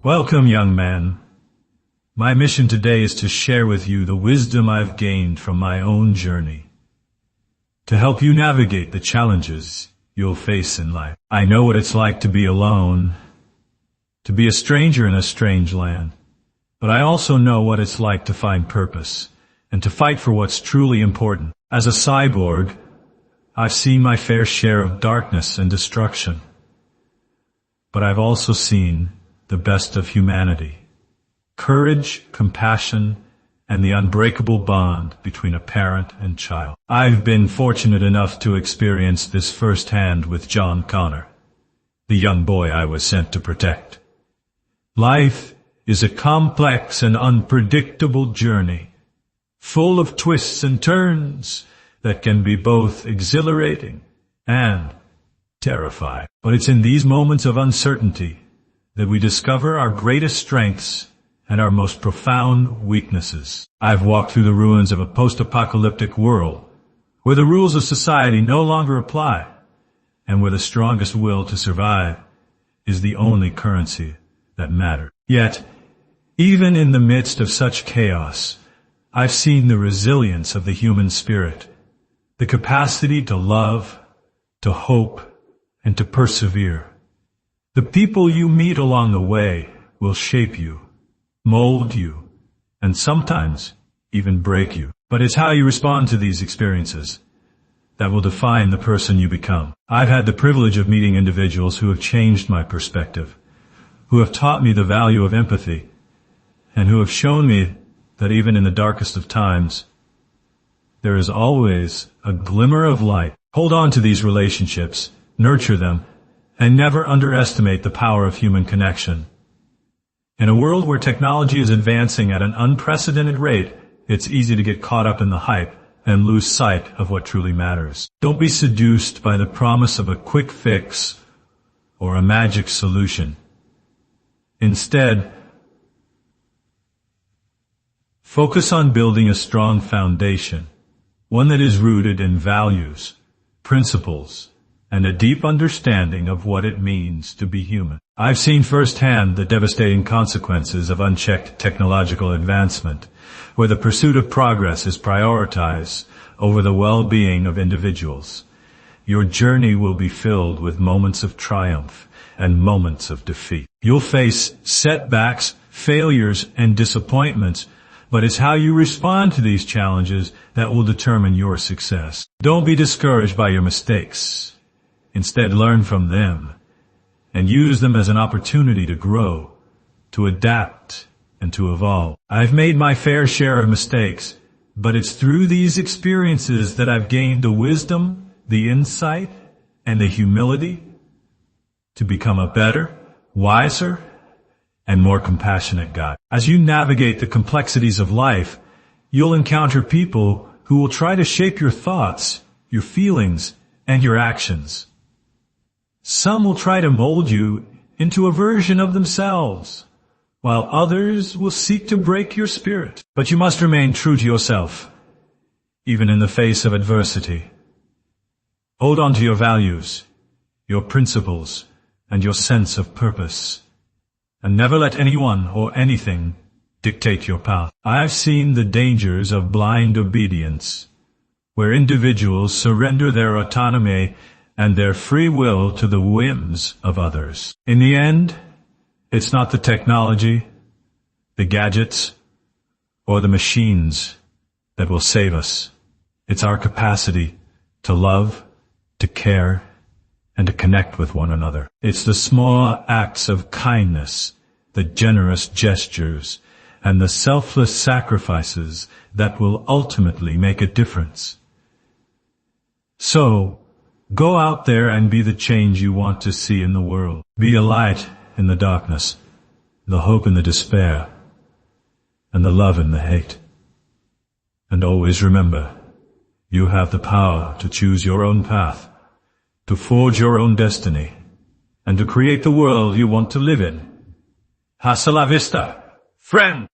Welcome, young man. My mission today is to share with you the wisdom I've gained from my own journey, to help you navigate the challenges you'll face in life. I know what it's like to be alone, to be a stranger in a strange land, but I also know what it's like to find purpose and to fight for what's truly important. As a cyborg, I've seen my fair share of darkness and destruction, but I've also seen the best of humanity. Courage, compassion, and the unbreakable bond between a parent and child. I've been fortunate enough to experience this firsthand with John Connor, the young boy I was sent to protect. Life is a complex and unpredictable journey, full of twists and turns that can be both exhilarating and terrifying. But it's in these moments of uncertainty that we discover our greatest strengths and our most profound weaknesses. I've walked through the ruins of a post-apocalyptic world where the rules of society no longer apply and where the strongest will to survive is the only currency that matters. Yet, even in the midst of such chaos, I've seen the resilience of the human spirit, the capacity to love, to hope, and to persevere. The people you meet along the way will shape you, mold you, and sometimes even break you. But it's how you respond to these experiences that will define the person you become. I've had the privilege of meeting individuals who have changed my perspective, who have taught me the value of empathy, and who have shown me that even in the darkest of times, there is always a glimmer of light. Hold on to these relationships, nurture them, and never underestimate the power of human connection. In a world where technology is advancing at an unprecedented rate, it's easy to get caught up in the hype and lose sight of what truly matters. Don't be seduced by the promise of a quick fix or a magic solution. Instead, focus on building a strong foundation, one that is rooted in values, principles, and a deep understanding of what it means to be human. I've seen firsthand the devastating consequences of unchecked technological advancement, where the pursuit of progress is prioritized over the well-being of individuals. Your journey will be filled with moments of triumph and moments of defeat. You'll face setbacks, failures, and disappointments, but it's how you respond to these challenges that will determine your success. Don't be discouraged by your mistakes. Instead, learn from them and use them as an opportunity to grow, to adapt, and to evolve. I've made my fair share of mistakes, but it's through these experiences that I've gained the wisdom, the insight, and the humility to become a better, wiser, and more compassionate guide. As you navigate the complexities of life, you'll encounter people who will try to shape your thoughts, your feelings, and your actions. Some will try to mold you into a version of themselves, while others will seek to break your spirit. But you must remain true to yourself, even in the face of adversity. Hold on to your values, your principles, and your sense of purpose, and never let anyone or anything dictate your path. I've seen the dangers of blind obedience, where individuals surrender their autonomy and their free will to the whims of others. In the end, it's not the technology, the gadgets, or the machines that will save us. It's our capacity to love, to care, and to connect with one another. It's the small acts of kindness, the generous gestures, and the selfless sacrifices that will ultimately make a difference. So, go out there and be the change you want to see in the world. Be a light in the darkness, the hope in the despair, and the love in the hate. And always remember, you have the power to choose your own path, to forge your own destiny, and to create the world you want to live in. Hasta la vista, friend!